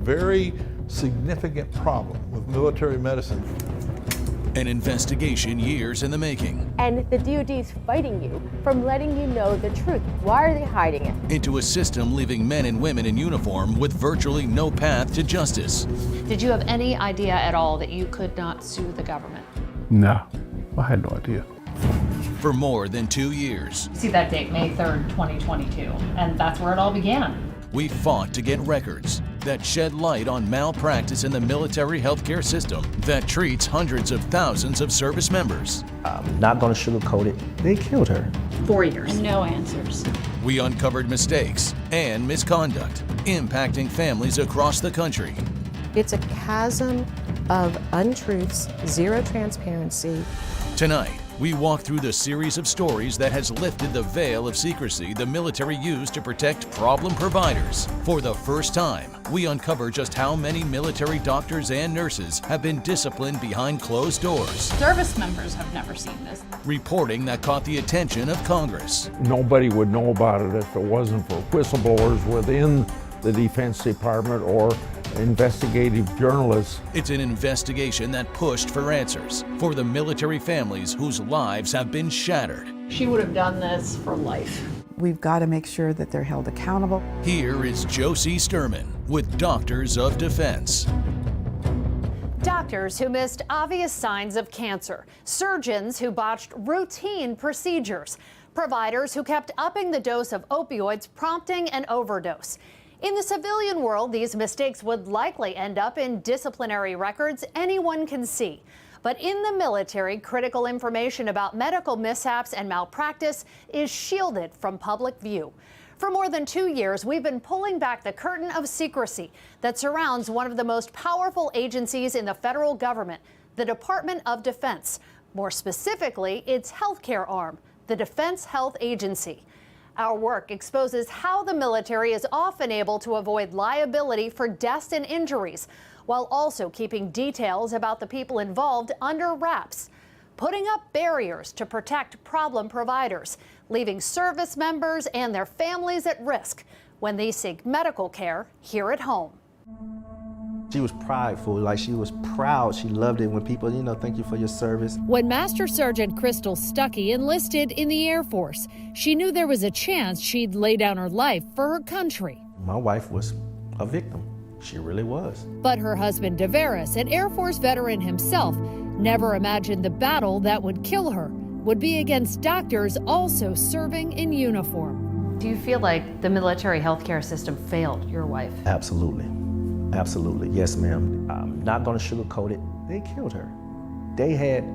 very significant problem with military medicine. An investigation years in the making. And the DoD's fighting you from letting you know the truth. Why are they hiding it? Into a system leaving men and women in uniform with virtually no path to justice. Did you have any idea at all that you could not sue the government? No, I had no idea. For more than 2 years. See that date, May 3rd, 2022, and that's where it all began. We fought to get records that shed light on malpractice in the military healthcare system that treats hundreds of thousands of service members. I'm not going to sugarcoat it. They killed her. 4 years. And no answers. We uncovered mistakes and misconduct impacting families across the country. It's a chasm of untruths, zero transparency. Tonight, we walk through the series of stories that has lifted the veil of secrecy the military used to protect problem providers. For the first time, we uncover just how many military doctors and nurses have been disciplined behind closed doors. Service members have never seen this. Reporting that caught the attention of Congress. Nobody would know about it if it wasn't for whistleblowers within the Defense Department or investigative journalists. It's an investigation that pushed for answers for the military families whose lives have been shattered. She would have done this for life. We've got to make sure that they're held accountable. Here is Josie Sturman with Doctors of Defense. Doctors who missed obvious signs of cancer, surgeons who botched routine procedures, providers who kept upping the dose of opioids, prompting an overdose. In the civilian world, these mistakes would likely end up in disciplinary records anyone can see. But in the military, critical information about medical mishaps and malpractice is shielded from public view. For more than 2 years, we've been pulling back the curtain of secrecy that surrounds one of the most powerful agencies in the federal government, the Department of Defense. More specifically, its healthcare arm, the Defense Health Agency. Our work exposes how the military is often able to avoid liability for deaths and injuries, while also keeping details about the people involved under wraps, putting up barriers to protect problem providers, leaving service members and their families at risk when they seek medical care here at home. She was prideful, like she was proud. She loved it when people, thank you for your service. When Master Sergeant Crystal Stuckey enlisted in the Air Force, she knew there was a chance she'd lay down her life for her country. My wife was a victim. She really was. But her husband, DeVeris, an Air Force veteran himself, never imagined the battle that would kill her would be against doctors also serving in uniform. Do you feel like the military healthcare system failed your wife? Absolutely. Absolutely. Yes, ma'am. I'm not going to sugarcoat it. They killed her. They had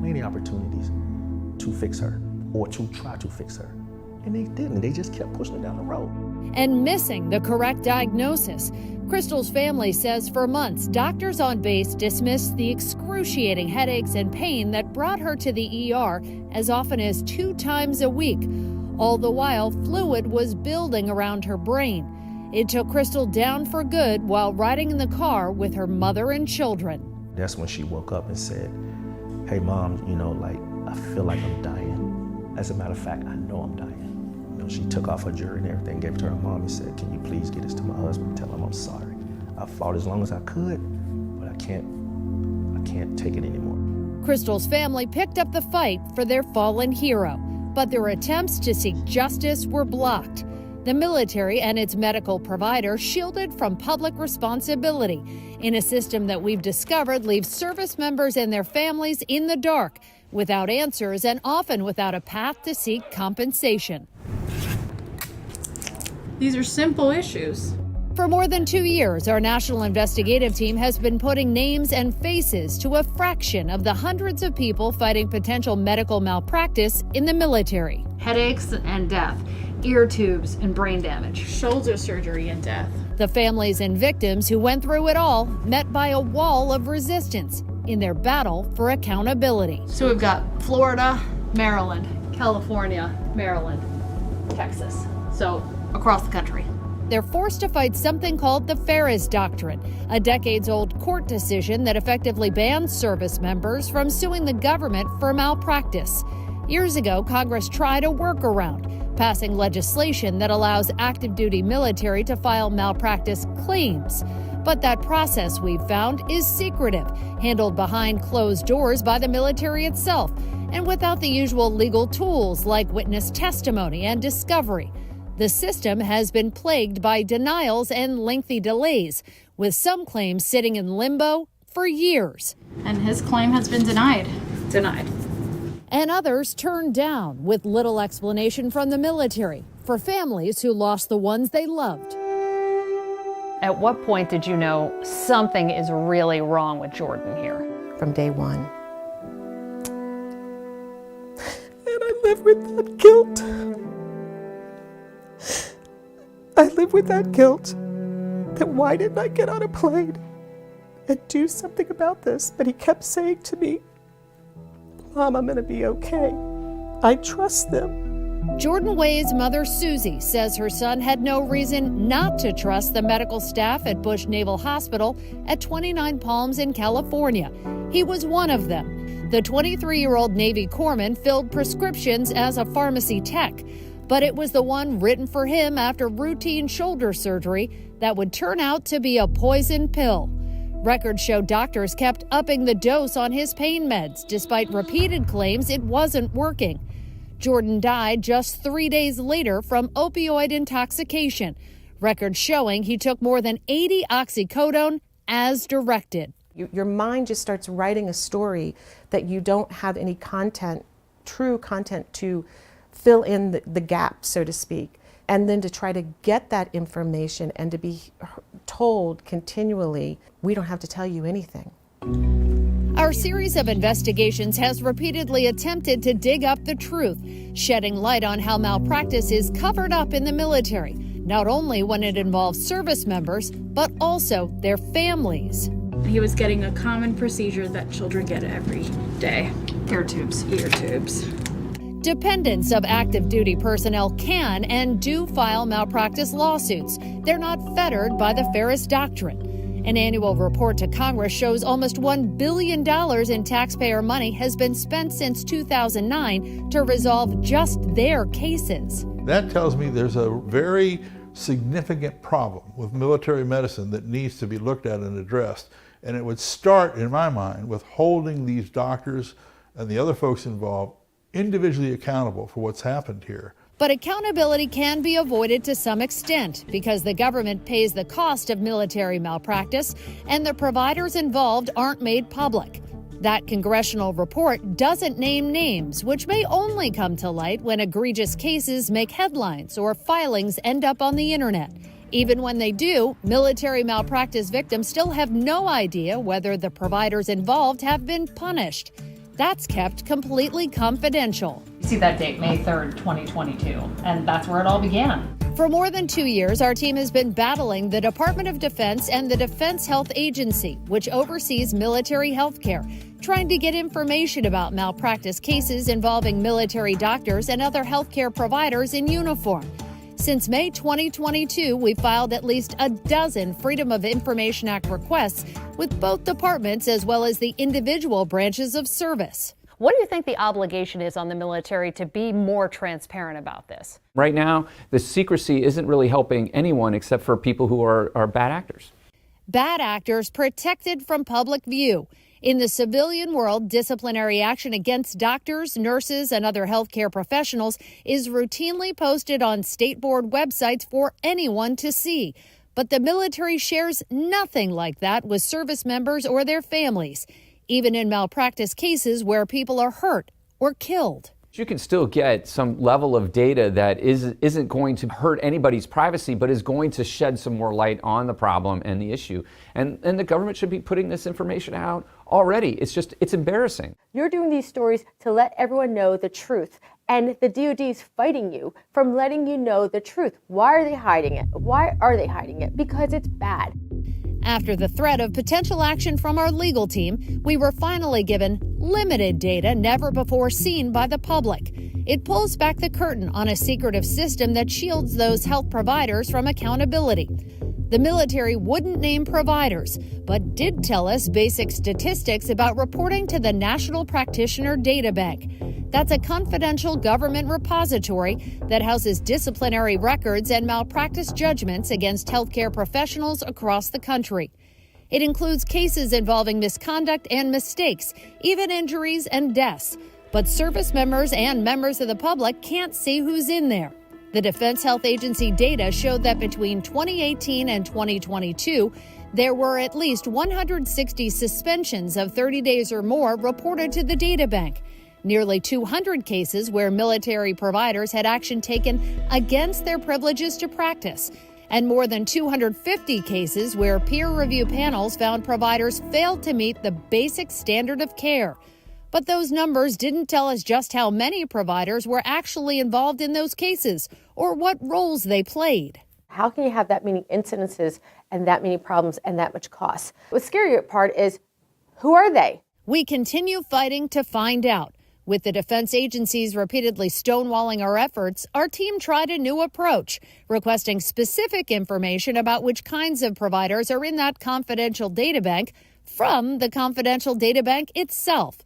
plenty of opportunities to fix her or to try to fix her. And they didn't. They just kept pushing her down the road. And missing the correct diagnosis. Crystal's family says for months, doctors on base dismissed the excruciating headaches and pain that brought her to the ER as often as 2 times a week. All the while, fluid was building around her brain. It took Crystal down for good while riding in the car with her mother and children. That's when she woke up and said, hey, Mom, I feel like I'm dying. As a matter of fact, I know I'm dying. She took off her jewelry and everything, gave it to her mom and said, can you please get this to my husband, tell him I'm sorry. I fought as long as I could, but I can't take it anymore. Crystal's family picked up the fight for their fallen hero, but their attempts to seek justice were blocked. The military and its medical provider shielded from public responsibility in a system that we've discovered leaves service members and their families in the dark, without answers and often without a path to seek compensation. These are simple issues. For more than 2 years, our national investigative team has been putting names and faces to a fraction of the hundreds of people fighting potential medical malpractice in the military. Headaches and death, ear tubes and brain damage, shoulder surgery and death. The families and victims who went through it all met by a wall of resistance in their battle for accountability. So we've got Florida, Maryland, California, Maryland, Texas. So across the country. They're forced to fight something called the Ferris Doctrine, a decades-old court decision that effectively bans service members from suing the government for malpractice. Years ago, Congress tried a workaround, passing legislation that allows active-duty military to file malpractice claims. But that process, we've found, is secretive, handled behind closed doors by the military itself, and without the usual legal tools like witness testimony and discovery. The system has been plagued by denials and lengthy delays, with some claims sitting in limbo for years. And his claim has been denied. And others turned down with little explanation from the military for families who lost the ones they loved. At what point did you know something is really wrong with Jordan here? From day one. And I live with that guilt. I live with that guilt. That why didn't I get on a plane and do something about this? But he kept saying to me, Mom, I'm gonna be okay. I trust them. Jordan Way's mother, Susie, says her son had no reason not to trust the medical staff at Bush Naval Hospital at 29 Palms in California. He was one of them. The 23-year-old Navy corpsman filled prescriptions as a pharmacy tech, but it was the one written for him after routine shoulder surgery that would turn out to be a poison pill. Records show doctors kept upping the dose on his pain meds, despite repeated claims it wasn't working. Jordan died just 3 days later from opioid intoxication. Records showing he took more than 80 oxycodone as directed. Your mind just starts writing a story that you don't have any content, true content to fill in the gap, so to speak. And then to try to get that information and to be told continually, we don't have to tell you anything. Our series of investigations has repeatedly attempted to dig up the truth, shedding light on how malpractice is covered up in the military, not only when it involves service members, but also their families. He was getting a common procedure that children get every day. Ear tubes. Dependents of active duty personnel can and do file malpractice lawsuits. They're not fettered by the Ferris Doctrine. An annual report to Congress shows almost $1 billion in taxpayer money has been spent since 2009 to resolve just their cases. That tells me there's a very significant problem with military medicine that needs to be looked at and addressed. And it would start, in my mind, with holding these doctors and the other folks involved individually accountable for what's happened here. But accountability can be avoided to some extent because the government pays the cost of military malpractice and the providers involved aren't made public. That congressional report doesn't name names, which may only come to light when egregious cases make headlines or filings end up on the internet. Even when they do, military malpractice victims still have no idea whether the providers involved have been punished. That's kept completely confidential. You see that date, May 3rd, 2022, and that's where it all began. For more than 2 years, our team has been battling the Department of Defense and the Defense Health Agency, which oversees military health care, trying to get information about malpractice cases involving military doctors and other healthcare providers in uniform. Since May 2022, we filed at least a dozen Freedom of Information Act requests with both departments as well as the individual branches of service. What do you think the obligation is on the military to be more transparent about this? Right now, the secrecy isn't really helping anyone except for people who are bad actors. Bad actors protected from public view. In the civilian world, disciplinary action against doctors, nurses, and other healthcare professionals is routinely posted on state board websites for anyone to see. But the military shares nothing like that with service members or their families, even in malpractice cases where people are hurt or killed. You can still get some level of data that isn't going to hurt anybody's privacy, but is going to shed some more light on the problem and the issue. And the government should be putting this information out already. It's embarrassing. You're doing these stories to let everyone know the truth. And the DOD is fighting you from letting you know the truth. Why are they hiding it? Why are they hiding it? Because it's bad. After the threat of potential action from our legal team, we were finally given limited data never before seen by the public. It pulls back the curtain on a secretive system that shields those health providers from accountability. The military wouldn't name providers, but did tell us basic statistics about reporting to the National Practitioner Data Bank. That's a confidential government repository that houses disciplinary records and malpractice judgments against healthcare professionals across the country. It includes cases involving misconduct and mistakes, even injuries and deaths. But service members and members of the public can't see who's in there. The Defense Health Agency data showed that between 2018 and 2022, there were at least 160 suspensions of 30 days or more reported to the databank. Nearly 200 cases where military providers had action taken against their privileges to practice, and more than 250 cases where peer review panels found providers failed to meet the basic standard of care. But those numbers didn't tell us just how many providers were actually involved in those cases or what roles they played. How can you have that many incidences and that many problems and that much cost? The scarier part is, who are they? We continue fighting to find out. With the defense agencies repeatedly stonewalling our efforts, our team tried a new approach, requesting specific information about which kinds of providers are in that confidential databank from the confidential databank itself.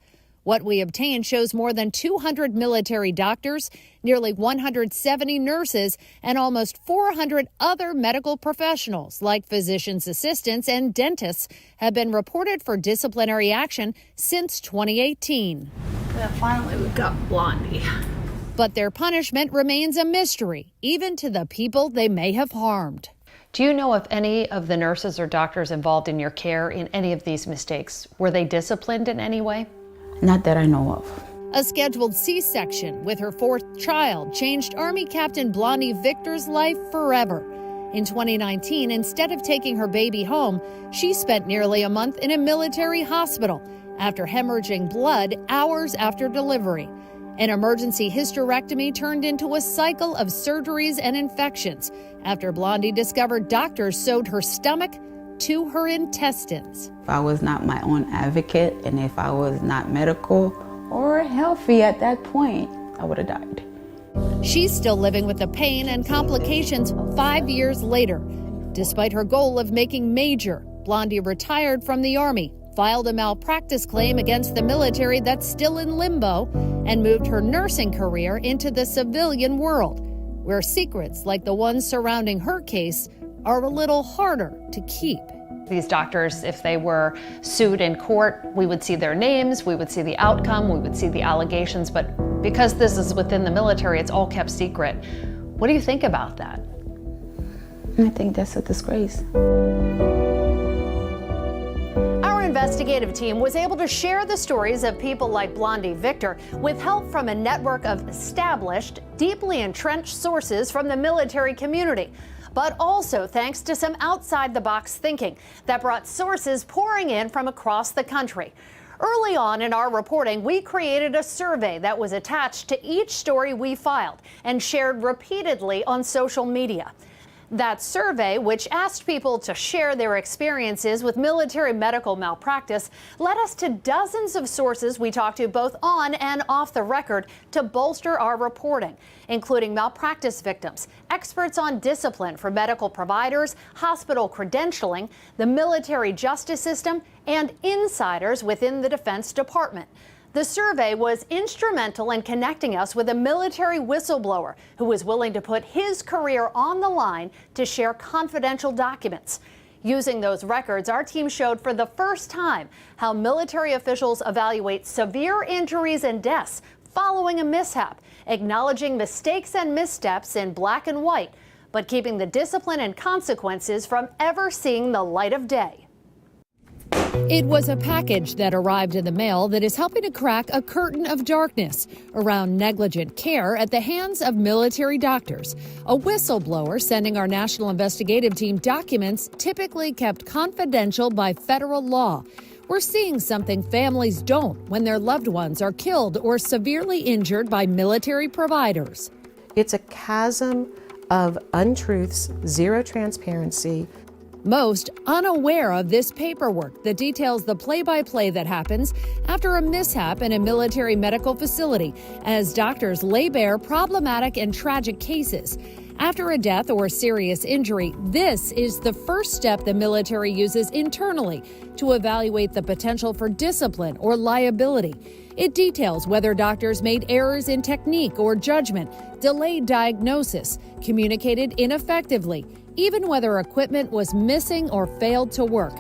What we obtained shows more than 200 military doctors, nearly 170 nurses, and almost 400 other medical professionals, like physician's assistants and dentists, have been reported for disciplinary action since 2018. And finally, we've got Blondie. But their punishment remains a mystery, even to the people they may have harmed. Do you know if any of the nurses or doctors involved in your care in any of these mistakes, were they disciplined in any way? Not that I know of. A scheduled C-section with her fourth child changed Army Captain Blondie Victor's life forever. In 2019, instead of taking her baby home, she spent nearly a month in a military hospital after hemorrhaging blood hours after delivery. An emergency hysterectomy turned into a cycle of surgeries and infections after Blondie discovered doctors sewed her stomach to her intestines. If I was not my own advocate and if I was not medical or healthy at that point, I would have died. She's still living with the pain and complications 5 years later. Despite her goal of making major, Blondie retired from the Army, filed a malpractice claim against the military that's still in limbo, and moved her nursing career into the civilian world, where secrets like the ones surrounding her case are a little harder to keep. These doctors, if they were sued in court, we would see their names, we would see the outcome, we would see the allegations, but because this is within the military, it's all kept secret. What do you think about that? I think that's a disgrace. Our investigative team was able to share the stories of people like Blondie Victor with help from a network of established, deeply entrenched sources from the military community, but also thanks to some outside-the-box thinking that brought sources pouring in from across the country. Early on in our reporting, we created a survey that was attached to each story we filed and shared repeatedly on social media. That survey, which asked people to share their experiences with military medical malpractice, led us to dozens of sources we talked to both on and off the record to bolster our reporting, including malpractice victims, experts on discipline for medical providers, hospital credentialing, the military justice system, and insiders within the Defense Department. The survey was instrumental in connecting us with a military whistleblower who was willing to put his career on the line to share confidential documents. Using those records, our team showed for the first time how military officials evaluate severe injuries and deaths following a mishap, acknowledging mistakes and missteps in black and white, but keeping the discipline and consequences from ever seeing the light of day. It was a package that arrived in the mail that is helping to crack a curtain of darkness around negligent care at the hands of military doctors. A whistleblower sending our national investigative team documents typically kept confidential by federal law. We're seeing something families don't when their loved ones are killed or severely injured by military providers. It's a chasm of untruths, zero transparency. Most unaware of this paperwork that details the play-by-play that happens after a mishap in a military medical facility as doctors lay bare problematic and tragic cases. After a death or serious injury, this is the first step the military uses internally to evaluate the potential for discipline or liability. It details whether doctors made errors in technique or judgment, delayed diagnosis, communicated ineffectively, even whether equipment was missing or failed to work.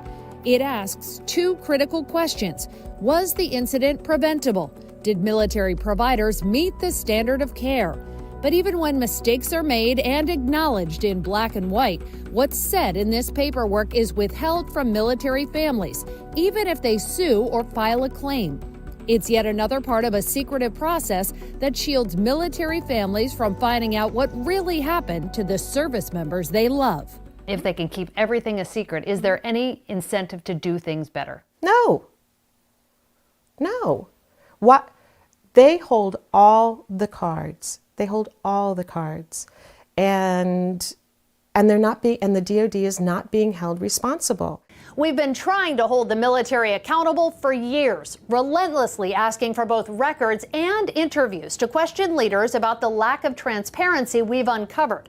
It asks two critical questions. Was the incident preventable? Did military providers meet the standard of care? But even when mistakes are made and acknowledged in black and white, what's said in this paperwork is withheld from military families, even if they sue or file a claim. It's yet another part of a secretive process that shields military families from finding out what really happened to the service members they love. If they can keep everything a secret, is there any incentive to do things better? No. What? They hold all the cards. They hold all the cards. And they're not being, and the DOD is not being held responsible. We've been trying to hold the military accountable for years, relentlessly asking for both records and interviews to question leaders about the lack of transparency we've uncovered.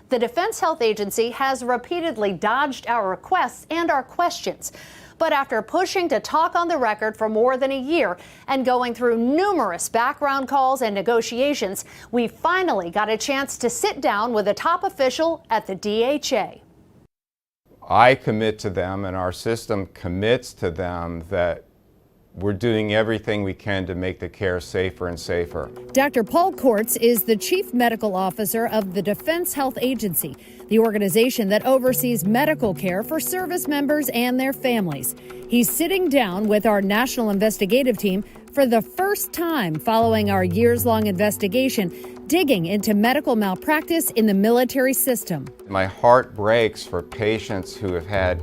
The Defense Health Agency has repeatedly dodged our requests and our questions. But after pushing to talk on the record for more than a year and going through numerous background calls and negotiations, we finally got a chance to sit down with a top official at the DHA. I commit to them, and our system commits to them, that we're doing everything we can to make the care safer and safer. Dr. Paul Kortz is the Chief Medical Officer of the Defense Health Agency, the organization that oversees medical care for service members and their families. He's sitting down with our national investigative team for the first time following our years-long investigation, digging into medical malpractice in the military system. My heart breaks for patients who have had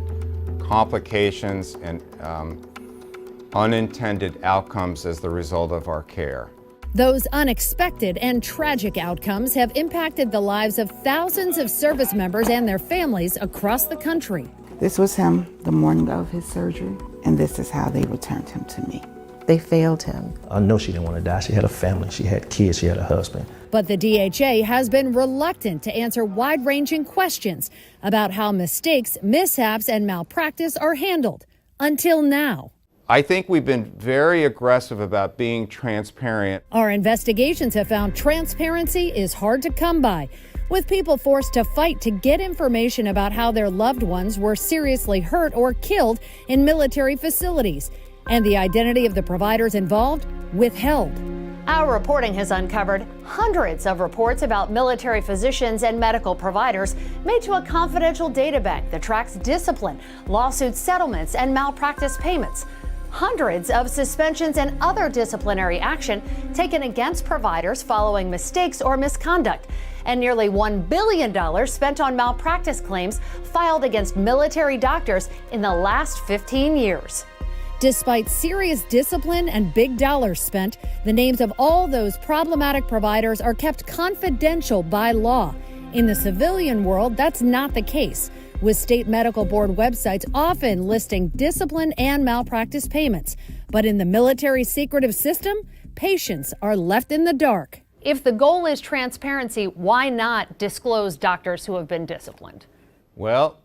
complications and unintended outcomes as the result of our care. Those unexpected and tragic outcomes have impacted the lives of thousands of service members and their families across the country. This was him the morning of his surgery, and this is how they returned him to me. They failed him. I know she didn't want to die. She had a family, she had kids, she had a husband. But the DHA has been reluctant to answer wide-ranging questions about how mistakes, mishaps, and malpractice are handled, until now. I think we've been very aggressive about being transparent. Our investigations have found transparency is hard to come by, with people forced to fight to get information about how their loved ones were seriously hurt or killed in military facilities, and the identity of the providers involved withheld. Our reporting has uncovered hundreds of reports about military physicians and medical providers made to a confidential data bank that tracks discipline, lawsuit settlements, and malpractice payments. Hundreds of suspensions and other disciplinary action taken against providers following mistakes or misconduct, and nearly $1 billion spent on malpractice claims filed against military doctors in the last 15 years. Despite serious discipline and big dollars spent, the names of all those problematic providers are kept confidential by law. In the civilian world, that's not the case, with state medical board websites often listing discipline and malpractice payments. But in the military secretive system, patients are left in the dark. If the goal is transparency, why not disclose doctors who have been disciplined? Well,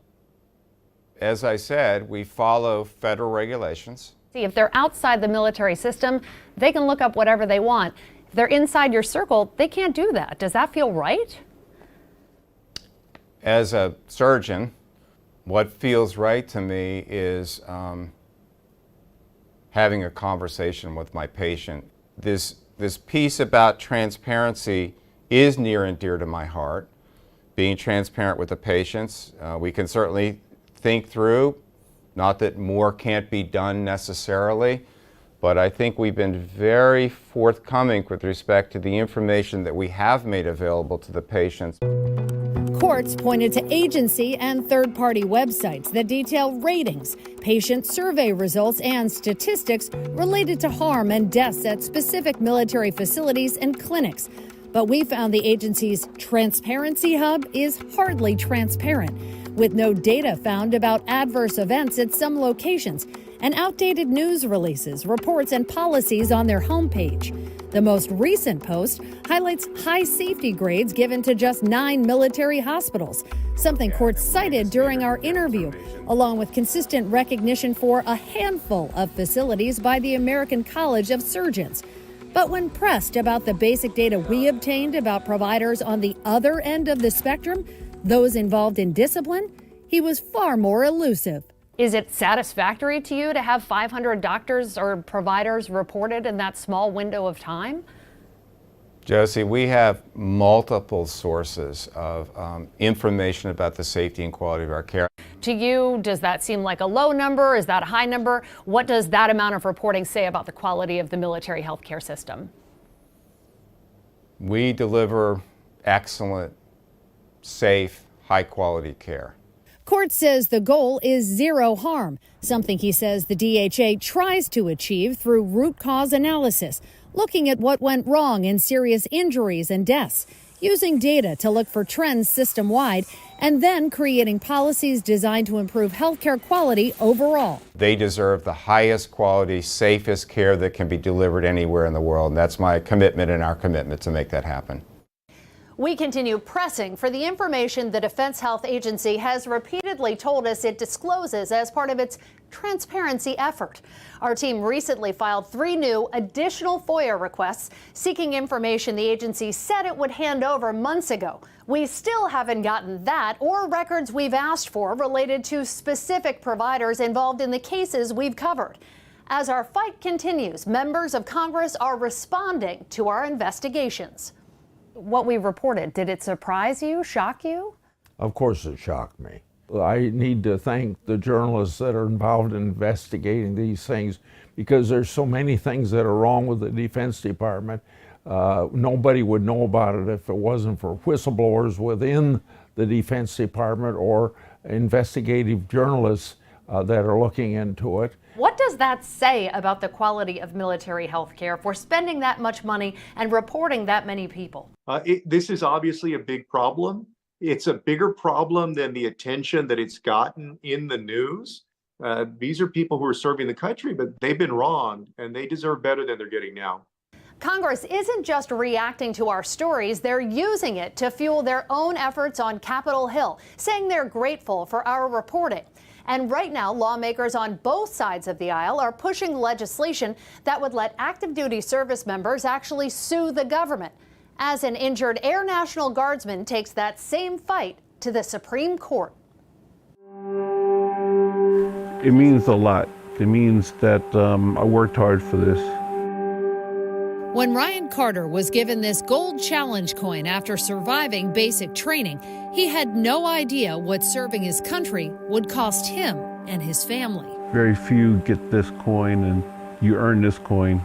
as I said, we follow federal regulations. See, if they're outside the military system, they can look up whatever they want. If they're inside your circle, they can't do that. Does that feel right? As a surgeon, what feels right to me is having a conversation with my patient. This piece about transparency is near and dear to my heart. Being transparent with the patients, we can certainly think through, not that more can't be done necessarily, but I think we've been very forthcoming with respect to the information that we have made available to the patients. Courts pointed to agency and third-party websites that detail ratings, patient survey results, and statistics related to harm and deaths at specific military facilities and clinics. But we found the agency's Transparency Hub is hardly transparent, with no data found about adverse events at some locations and outdated news releases, reports, and policies on their homepage. The most recent post highlights high safety grades given to just 9 military hospitals, something courts cited during our interview, along with consistent recognition for a handful of facilities by the American College of Surgeons. But when pressed about the basic data we obtained about providers on the other end of the spectrum, those involved in discipline, he was far more elusive. Is it satisfactory to you to have 500 doctors or providers reported in that small window of time? Josie, we have multiple sources of information about the safety and quality of our care. To you, does that seem like a low number? Is that a high number? What does that amount of reporting say about the quality of the military healthcare system? We deliver excellent, safe, high-quality care. Court says the goal is zero harm, something he says the DHA tries to achieve through root cause analysis, looking at what went wrong in serious injuries and deaths, using data to look for trends system-wide, and then creating policies designed to improve healthcare quality overall. They deserve the highest quality, safest care that can be delivered anywhere in the world, and that's my commitment and our commitment to make that happen. We continue pressing for the information the Defense Health Agency has repeatedly told us it discloses as part of its transparency effort. Our team recently filed 3 new additional FOIA requests seeking information the agency said it would hand over months ago. We still haven't gotten that or records we've asked for related to specific providers involved in the cases we've covered. As our fight continues, members of Congress are responding to our investigations. What we reported, did it surprise you, shock you? Of course it shocked me. I need to thank the journalists that are involved in investigating these things, because there's so many things that are wrong with the Defense Department. Nobody would know about it if it wasn't for whistleblowers within the Defense Department or investigative journalists that are looking into it. What does that say about the quality of military health care for spending that much money and reporting that many people? This is obviously a big problem. It's a bigger problem than the attention that it's gotten in the news. These are people who are serving the country, but they've been wronged, and they deserve better than they're getting now. Congress isn't just reacting to our stories, they're using it to fuel their own efforts on Capitol Hill, saying they're grateful for our reporting. And right now, lawmakers on both sides of the aisle are pushing legislation that would let active duty service members actually sue the government, as an injured Air National Guardsman takes that same fight to the Supreme Court. It means a lot. It means that I worked hard for this. When Ryan Carter was given this gold challenge coin after surviving basic training, he had no idea what serving his country would cost him and his family. Very few get this coin, and you earn this coin.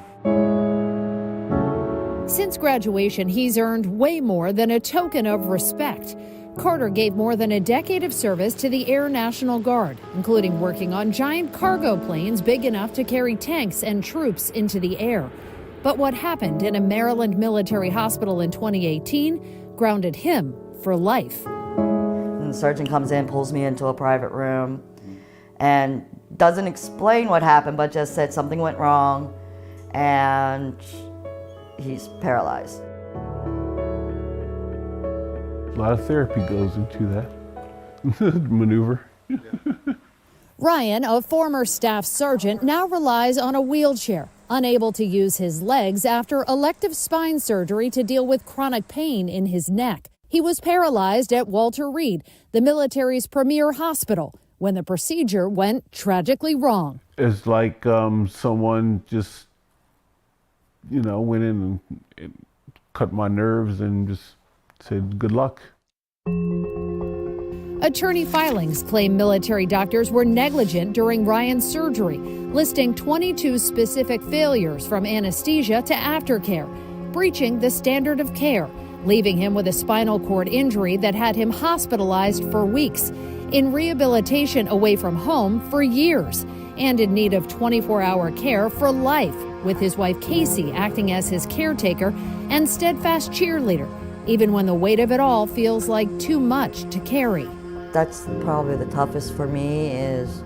Since graduation, he's earned way more than a token of respect. Carter gave more than a decade of service to the Air National Guard, including working on giant cargo planes big enough to carry tanks and troops into the air. But what happened in a Maryland military hospital in 2018 grounded him for life. And the surgeon comes in, pulls me into a private room, and doesn't explain what happened, but just said something went wrong, and he's paralyzed. A lot of therapy goes into that maneuver. Ryan, a former staff sergeant, now relies on a wheelchair, unable to use his legs after elective spine surgery to deal with chronic pain in his neck. He was paralyzed at Walter Reed, the military's premier hospital, when the procedure went tragically wrong. It's like someone just, went in and cut my nerves and just said, good luck. Attorney filings claim military doctors were negligent during Ryan's surgery, listing 22 specific failures from anesthesia to aftercare, breaching the standard of care, leaving him with a spinal cord injury that had him hospitalized for weeks, in rehabilitation away from home for years, and in need of 24-hour care for life, with his wife Casey acting as his caretaker and steadfast cheerleader, even when the weight of it all feels like too much to carry. That's probably the toughest for me, is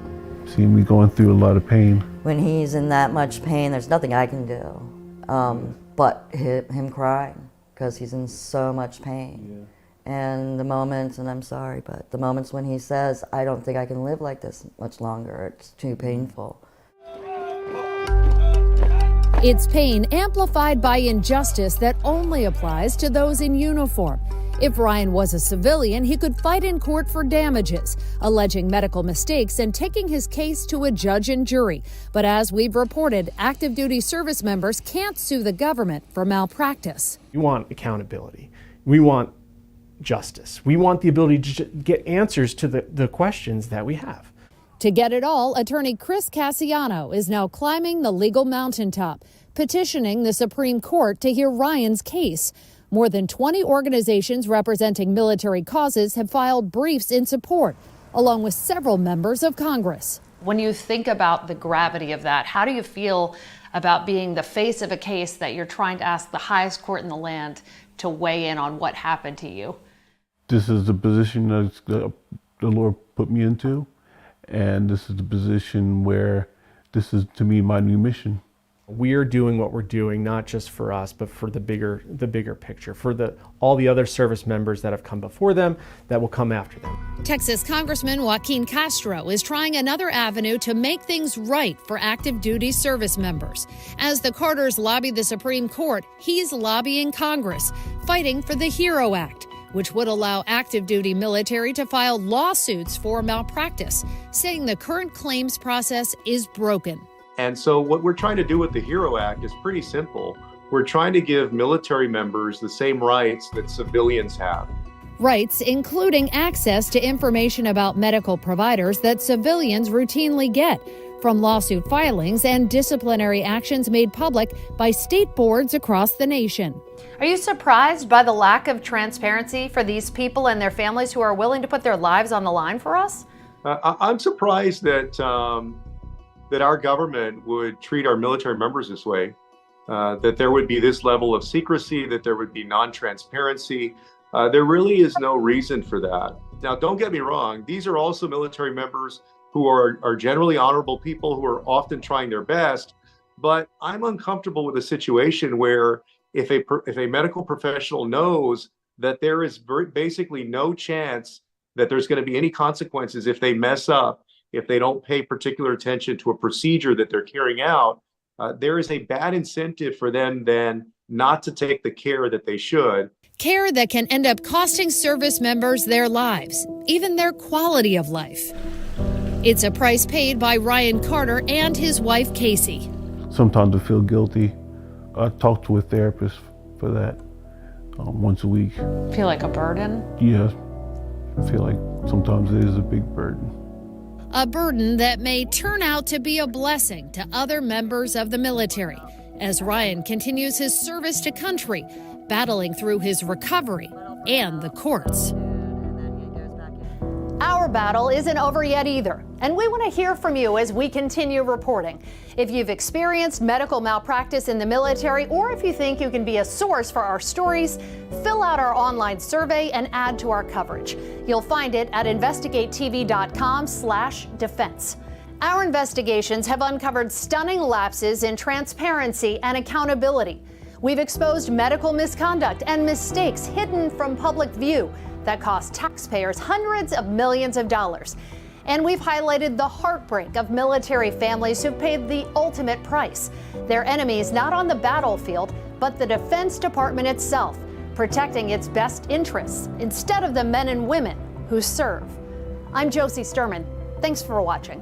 seeing me going through a lot of pain. When he's in that much pain, there's nothing I can do but him crying because he's in so much pain. And the moments, and I'm sorry, but the moments when he says, I don't think I can live like this much longer, it's too painful. It's pain amplified by injustice that only applies to those in uniform. If Ryan was a civilian, he could fight in court for damages, alleging medical mistakes and taking his case to a judge and jury. But as we've reported, active duty service members can't sue the government for malpractice. We want accountability. We want justice. We want the ability to get answers to the questions that we have. To get it all, attorney Chris Cassiano is now climbing the legal mountaintop, petitioning the Supreme Court to hear Ryan's case. More than 20 organizations representing military causes have filed briefs in support, along with several members of Congress. When you think about the gravity of that, how do you feel about being the face of a case that you're trying to ask the highest court in the land to weigh in on what happened to you? This is the position that the Lord put me into, and this is the position where this is, to me, my new mission. We're doing what we're doing, not just for us, but for the bigger picture, for all the other service members that have come before them, that will come after them. Texas Congressman Joaquin Castro is trying another avenue to make things right for active duty service members. As the Carters lobby the Supreme Court, he's lobbying Congress, fighting for the HERO Act, which would allow active duty military to file lawsuits for malpractice, saying the current claims process is broken. And so what we're trying to do with the HERO Act is pretty simple. We're trying to give military members the same rights that civilians have. Rights including access to information about medical providers that civilians routinely get, from lawsuit filings and disciplinary actions made public by state boards across the nation. Are you surprised by the lack of transparency for these people and their families who are willing to put their lives on the line for us? I'm surprised that our government would treat our military members this way, that there would be this level of secrecy, that there would be non-transparency. There really is no reason for that. Now, don't get me wrong. These are also military members who are generally honorable people who are often trying their best. But I'm uncomfortable with a situation where if a medical professional knows that there is basically no chance that there's going to be any consequences if they mess up, if they don't pay particular attention to a procedure that they're carrying out, there is a bad incentive for them then not to take the care that they should. Care that can end up costing service members their lives, even their quality of life. It's a price paid by Ryan Carter and his wife, Casey. Sometimes I feel guilty. I talk to a therapist for that once a week. Feel like a burden? Yeah, I feel like sometimes it is a big burden. A burden that may turn out to be a blessing to other members of the military as Ryan continues his service to country, battling through his recovery and the courts. Our battle isn't over yet either, and we want to hear from you as we continue reporting. If you've experienced medical malpractice in the military, or if you think you can be a source for our stories, fill out our online survey and add to our coverage. You'll find it at investigatetv.com/defense. Our investigations have uncovered stunning lapses in transparency and accountability. We've exposed medical misconduct and mistakes hidden from public view that cost taxpayers hundreds of millions of dollars. And we've highlighted the heartbreak of military families who paid the ultimate price. Their enemies not on the battlefield, but the Defense Department itself, protecting its best interests instead of the men and women who serve. I'm Josie Sturman. Thanks for watching.